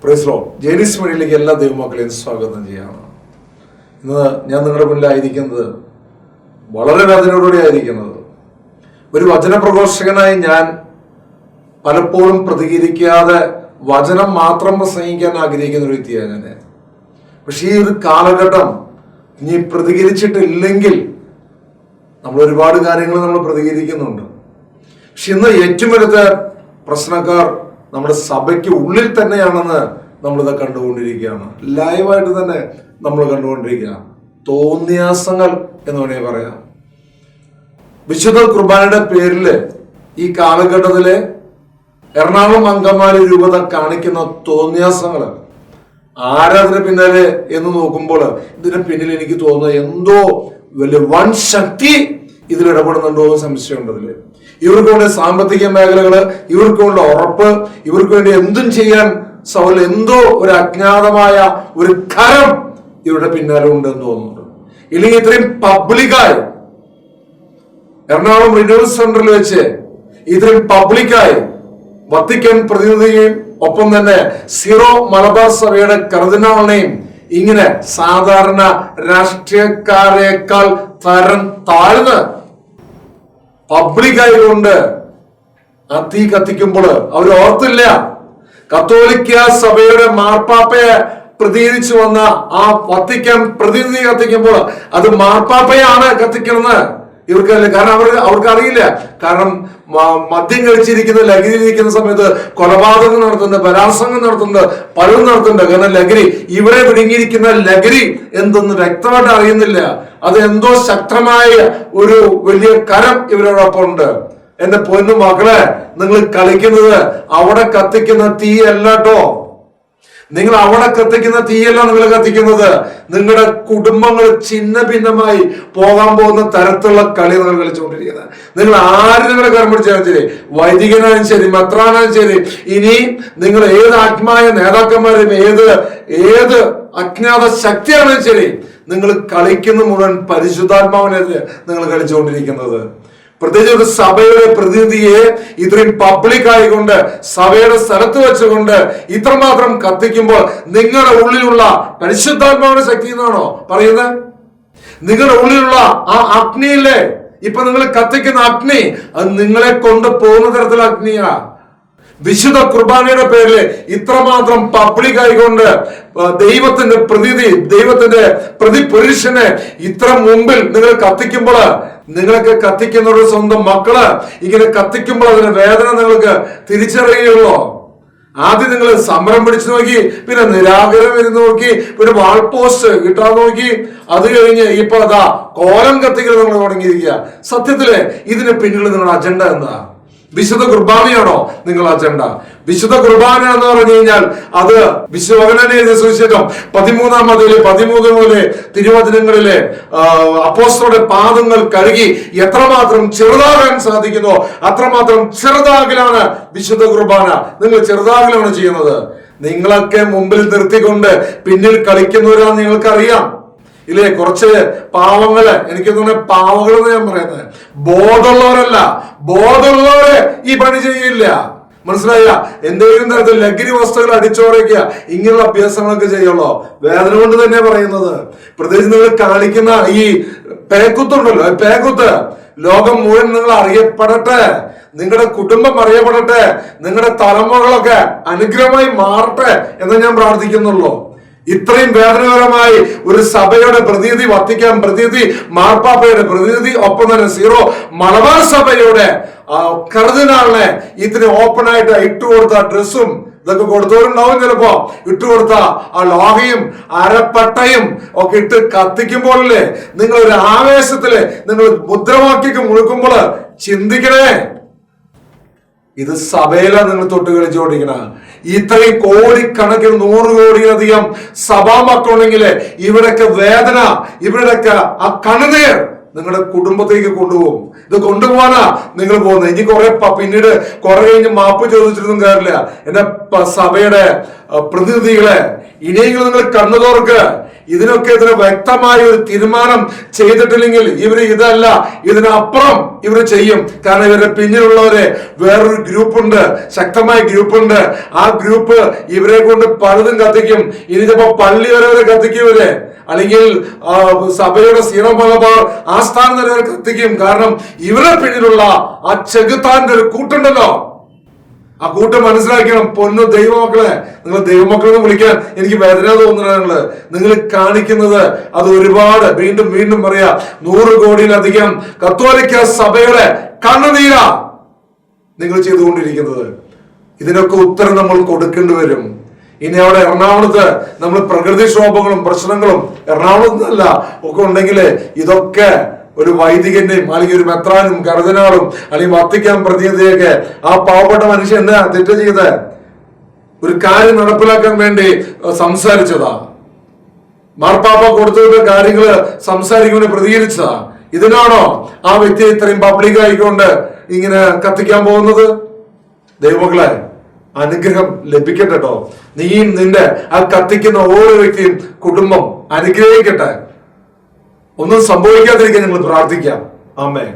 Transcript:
Praise Lord. ജെനിസ് മീഡിയയിലേക്ക് എല്ലാ ദൈവമക്കളെയും സ്വാഗതം ചെയ്യാണ്. ഇന്ന് ഞാൻ നിങ്ങളുടെ മുന്നിലായിരിക്കുന്നത് വളരെ വേദനയോടുകൂടി ആയിരിക്കുന്നത്. ഒരു വചനപ്രഘോഷകനായി ഞാൻ പലപ്പോഴും പ്രതികരിക്കാതെ വചനം മാത്രം പ്രസംഗിക്കാൻ ആഗ്രഹിക്കുന്ന ഒരു വ്യക്തിയാണ് ഞാൻ. പക്ഷെ ഈ ഒരു കാലഘട്ടം ഇനി പ്രതികരിച്ചിട്ടില്ലെങ്കിൽ നമ്മൾ ഒരുപാട് കാര്യങ്ങൾ നമ്മൾ പ്രതികരിക്കുന്നുണ്ട്. പക്ഷെ ഇന്ന് ഏറ്റവും വലുത് പ്രശ്നക്കാർ നമ്മുടെ സഭയ്ക്ക് ഉള്ളിൽ തന്നെയാണെന്ന് നമ്മളിത് കണ്ടുകൊണ്ടിരിക്കുകയാണ്. ലൈവായിട്ട് തന്നെ നമ്മൾ കണ്ടുകൊണ്ടിരിക്കുക. തോന്നിയാസങ്ങൾ എന്ന് വേണമെങ്കിൽ പറയാം. വിശുദ്ധ കുർബാനയുടെ പേരിൽ ഈ കാലഘട്ടത്തില് എറണാകുളം അങ്കമാലി രൂപത കാണിക്കുന്ന തോന്നിയാസങ്ങൾ ആരാധന പിന്നാലെ എന്ന് നോക്കുമ്പോൾ ഇതിന് പിന്നിൽ എനിക്ക് തോന്നുന്നത് എന്തോ വലിയ വൻ ശക്തി ഇതിൽ ഇടപെടുന്നുണ്ടോ എന്ന് സംശയമുണ്ടതില്. ഇവർക്ക് വേണ്ടി സാമ്പത്തിക മേഖലകള്, ഇവർക്ക് വേണ്ടി ഉറപ്പ്, ഇവർക്ക് വേണ്ടി എന്തും ചെയ്യാൻ സൗകര്യം, എന്തോ ഒരു അജ്ഞാതമായ ഒരു കരം ഇവരുടെ പിന്നാലെ ഉണ്ടെന്ന് തോന്നുന്നുണ്ട്. ഇല്ലെങ്കിൽ ഇത്രയും പബ്ലിക്കായി എറണാകുളം റിന്യൂവൽ സെന്ററിൽ വെച്ച് ഇത്രയും പബ്ലിക്കായി വത്തിക്കാൻ പ്രതിനിധിയെയും ഒപ്പം തന്നെ സീറോ മലബാർ സഭയുടെ കർദിനാളിനെയും ഇങ്ങനെ സാധാരണ രാഷ്ട്രീയക്കാരേക്കാൾ തരം താഴ്ന്ന് പബ്ലിക്കായതുകൊണ്ട് ആ തീ കത്തിക്കുമ്പോൾ അവർ ഓർത്തില്ല കത്തോലിക്ക സഭയുടെ മാർപ്പാപ്പയെ പ്രതിനിധിച്ചു വന്ന ആ വത്തിക്കാൻ പ്രതിനിധി കത്തിക്കുമ്പോൾ അത് മാർപ്പാപ്പയാണ് കത്തിക്കുന്നത് ഇവർക്കല്ല. കാരണം അവർക്ക് അറിയില്ല. കാരണം മദ്യം കഴിച്ചിരിക്കുന്ന ലഹരിയിരിക്കുന്ന സമയത്ത് കൊലപാതകം നടത്തുന്നുണ്ട്, ബലാത്സംഗം നടത്തുന്നുണ്ട്, പലതും നടത്തുന്നുണ്ട്. കാരണം ലഹരി ഇവിടെ വിഴുങ്ങിയിരിക്കുന്ന ലഹരി എന്തെന്ന് വ്യക്തമായിട്ട് അറിയുന്നില്ല. അത് എന്തോ ശക്തമായ ഒരു വലിയ കരം ഇവരോടൊപ്പം ഉണ്ട്. എന്റെ പൊന്നു മക്കളെ, നിങ്ങൾ കളിക്കുന്നത് അവിടെ കത്തിക്കുന്ന തീയല്ലോ. നിങ്ങൾ അവിടെ കത്തിക്കുന്ന തീയല്ല നിങ്ങൾ കത്തിക്കുന്നത്. നിങ്ങളുടെ കുടുംബങ്ങൾ ഛിന്ന ഭിന്നമായി പോകാൻ പോകുന്ന തരത്തിലുള്ള കളി നിങ്ങൾ കളിച്ചുകൊണ്ടിരിക്കുന്നത്. നിങ്ങൾ ആര് നിങ്ങളെ കരം പിടിച്ചാലും ശരി, വൈദികനായാലും ശരി, മെത്രാനായാലും ശരി, ഇനി നിങ്ങൾ ഏത് ആത്മായ നേതാക്കന്മാരും ഏത് അജ്ഞാത ശക്തിയാണെങ്കിലും ശരി, നിങ്ങൾ കളിക്കുന്ന മുഴുവൻ പരിശുദ്ധാത്മാവിനെതിരെ നിങ്ങൾ കളിച്ചുകൊണ്ടിരിക്കുന്നത്. പ്രത്യേകിച്ച് ഒരു സഭയുടെ പ്രതിനിധിയെ ഇത്രയും പബ്ലിക് ആയിക്കൊണ്ട് സഭയുടെ സ്ഥലത്ത് വെച്ചുകൊണ്ട് ഇത്രമാത്രം കത്തിക്കുമ്പോൾ നിങ്ങളുടെ ഉള്ളിലുള്ള പരിശുദ്ധാത്മാവിന്റെ ശക്തി എന്നാണോ പറയുന്നത്? നിങ്ങളുടെ ഉള്ളിലുള്ള ആ അഗ്നിയില്ലേ, ഇപ്പൊ നിങ്ങൾ കത്തിക്കുന്ന അഗ്നി, അത് നിങ്ങളെ കൊണ്ട് പോകുന്ന തരത്തിലുള്ള അഗ്നിയാ. വിശുദ്ധ കുർബാനയുടെ പേരിൽ ഇത്രമാത്രം പബ്ലിക് ആയിക്കൊണ്ട് ദൈവത്തിന്റെ പ്രതിപുരുഷനെ ഇത്ര മുമ്പിൽ നിങ്ങൾ കത്തിക്കുമ്പോൾ, നിങ്ങളൊക്കെ കത്തിക്കുന്നവരുടെ സ്വന്തം മക്കള് ഇങ്ങനെ കത്തിക്കുമ്പോൾ അതിന്റെ വേദന നിങ്ങൾക്ക് തിരിച്ചറിയുകയുള്ളൂ. ആദ്യം നിങ്ങൾ സമരം പിടിച്ചു നോക്കി, പിന്നെ നിരാകരം ഇരുന്ന് നോക്കി, പിന്നെ വാൾ പോസ്റ്റ് കിട്ടാൻ നോക്കി, അത് കഴിഞ്ഞ് ഇപ്പൊ അതാ കോലം കത്തിക്കൽ നിങ്ങൾ തുടങ്ങിയിരിക്കുക. സത്യത്തില് ഇതിന് പിന്നിൽ നിങ്ങളുടെ അജണ്ട എന്താ? വിശുദ്ധ കുർബാനയാണോ നിങ്ങൾ അജണ്ട? വിശുദ്ധ കുർബാന എന്ന് പറഞ്ഞു കഴിഞ്ഞാൽ അത് വിശ്വവചന സുവിശേഷം 13 മുതല് തിരുവചനങ്ങളിലെ അപ്പോസ്തലരുടെ പാദങ്ങൾ കഴുകി എത്രമാത്രം ചെറുതാകാൻ സാധിക്കുന്നോ അത്രമാത്രം ചെറുതാകലാണ് വിശുദ്ധ കുർബാന. നിങ്ങൾ ചെറുതാകലാണ് ചെയ്യുന്നത്. നിങ്ങളൊക്കെ മുമ്പിൽ നിർത്തിക്കൊണ്ട് പിന്നിൽ കളിക്കുന്നവരാന്ന് നിങ്ങൾക്കറിയാം ഇല്ലേ? കുറച്ച് പാവങ്ങള്, എനിക്ക് തോന്നുന്നത് പാവങ്ങളെന്ന് ഞാൻ പറയുന്നത് ബോധമുള്ളവരല്ല. ബോധമുള്ളവരെ ഈ പണി ചെയ്യില്ല. മനസ്സിലായില്ല? എന്തെങ്കിലും തരത്തിൽ ലഹരി വസ്തുക്കൾ അടിച്ചോറയ്ക്കുക, ഇങ്ങനെയുള്ള അഭ്യാസങ്ങളൊക്കെ ചെയ്യുള്ളൂ. വേദന കൊണ്ട് തന്നെ പറയുന്നത്. പ്രത്യേകിച്ച് നിങ്ങൾ കാണിക്കുന്ന ഈ പേക്കുത്തുണ്ടല്ലോ, പേക്കുത്ത് ലോകം മുഴുവൻ നിങ്ങൾ അറിയപ്പെടട്ടെ, നിങ്ങളുടെ കുടുംബം അറിയപ്പെടട്ടെ, നിങ്ങളുടെ തലമുറകളൊക്കെ അനുഗ്രഹമായി മാറട്ടെ എന്ന് ഞാൻ പ്രാർത്ഥിക്കുന്നുള്ളൂ. ഇത്രയും വേദനകരമായി ഒരു സഭയുടെ പ്രതിനിധി, വത്തിക്കാൻ പ്രതിനിധി, മാർപ്പാപ്പയുടെ പ്രതിനിധി, ഒപ്പം തന്നെ സീറോ മലബാർ സഭയുടെ കർദിനാളിനെ ഇത്തിരി ഓപ്പൺ ആയിട്ട് ഇട്ടുകൊടുത്ത ഡ്രസ്സും ഇതൊക്കെ കൊടുത്തവരുണ്ടാവും. ചിലപ്പോ ഇട്ടുകൊടുത്ത ആ ലോഹയും അരപ്പട്ടയും ഒക്കെ ഇട്ട് കത്തിക്കുമ്പോഴല്ലേ നിങ്ങൾ ഒരു ആവേശത്തില് നിങ്ങൾ മുദ്രാവാക്യൊക്കെ മുഴുക്കുമ്പോൾ ചിന്തിക്കണേ, ഇത് സഭയിലാണ് നിങ്ങൾ തൊട്ട് കളിച്ചുകൊണ്ടിരിക്കണ. ഇത്രയും കോടിക്കണക്കിന് 100 കോടിയിലധികം സഭാ മക്കളുണ്ടെങ്കിൽ ഇവിടൊക്കെ വേദന, ഇവിടൊക്കെ ആ കണ്ണുനീർ നിങ്ങളുടെ കുടുംബത്തേക്ക് കൊണ്ടുപോകും. ഇത് കൊണ്ടുപോകാനാ നിങ്ങൾ പോകുന്നത്. ഇനി പിന്നീട് കുറെ കഴിഞ്ഞ് മാപ്പ് ചോദിച്ചിട്ടൊന്നും കാര്യമില്ല. എന്റെ സഭയുടെ പ്രതിനിധികളെ, ഇനിയെങ്കിലും നിങ്ങൾ കണ്ണു തുറക്ക്. ഇതിനൊക്കെ ഇതിന് വ്യക്തമായ ഒരു തീരുമാനം ചെയ്തിട്ടില്ലെങ്കിൽ ഇവര് ഇതല്ല, ഇതിനപ്പുറം ഇവര് ചെയ്യും. കാരണം ഇവരുടെ പിന്നിലുള്ളവരെ വേറൊരു ഗ്രൂപ്പുണ്ട്, ശക്തമായ ഗ്രൂപ്പുണ്ട്. ആ ഗ്രൂപ്പ് ഇവരെ കൊണ്ട് പലതും കത്തിക്കും. ഇനി ചിലപ്പോ പള്ളി വരെ കത്തിക്കും ഇവരെ, അല്ലെങ്കിൽ സഭയുടെ സീറോ മലബാർ ആസ്ഥാനം വരെ കത്തിക്കും. കാരണം ഇവരെ പിന്നിലുള്ള ആ ചെകുത്താന്റെ ഒരു കൂട്ടുണ്ടല്ലോ, ആ കൂട്ടം മനസ്സിലാക്കണം. പൊന്നു ദൈവമക്കളെ, നിങ്ങൾ ദൈവമക്കളെന്ന് വിളിക്കാൻ എനിക്ക് വേദന തോന്നുന്നത് നിങ്ങൾ കാണിക്കുന്നത് അത് ഒരുപാട്, വീണ്ടും വീണ്ടും പറയാ, 100 കോടിയിലധികം കത്തോലിക്ക സഭയുടെ കണ്ണുനീരാ നിങ്ങൾ ചെയ്തുകൊണ്ടിരിക്കുന്നത്. ഇതിനൊക്കെ ഉത്തരം നമ്മൾ കൊടുക്കേണ്ടി വരും. ഇനി അവിടെ എറണാകുളത്ത് നമ്മൾ പ്രകൃതിക്ഷോഭങ്ങളും പ്രശ്നങ്ങളും എറണാകുളത്തല്ല ഒക്കെ ഉണ്ടെങ്കിൽ ഇതൊക്കെ ഒരു വൈദികന്റെയും അല്ലെങ്കിൽ ഒരു മെത്രാനും കർദിനാളും അല്ലെങ്കിൽ വത്തിക്കാൻ പ്രതിനിധിയൊക്കെ ആ പാവപ്പെട്ട മനുഷ്യൻ എന്താ തെറ്റ് ചെയ്ത് ഒരു കാര്യം നടപ്പിലാക്കാൻ വേണ്ടി സംസാരിച്ചതാ. മാർപ്പാപ്പ കൊടുത്തിട്ട് കാര്യങ്ങള് സംസാരിക്കുമ്പോൾ പ്രതികരിച്ചതാ. ഇതിനാണോ ആ വ്യക്തി ഇത്രയും പബ്ലിക് ആയിക്കൊണ്ട് ഇങ്ങനെ കത്തിക്കാൻ പോകുന്നത്? ദൈവമക്കളെ, അനുഗ്രഹം ലഭിക്കട്ടെ കേട്ടോ. നീയും നിന്റെ ആ കത്തിക്കുന്ന ഓരോ വ്യക്തിയും കുടുംബം അനുഗ്രഹിക്കട്ടെ. ഒന്നും സംഭവിക്കാതിരിക്കാൻ ഞങ്ങൾ പ്രാർത്ഥിക്കാം. ആമേൻ.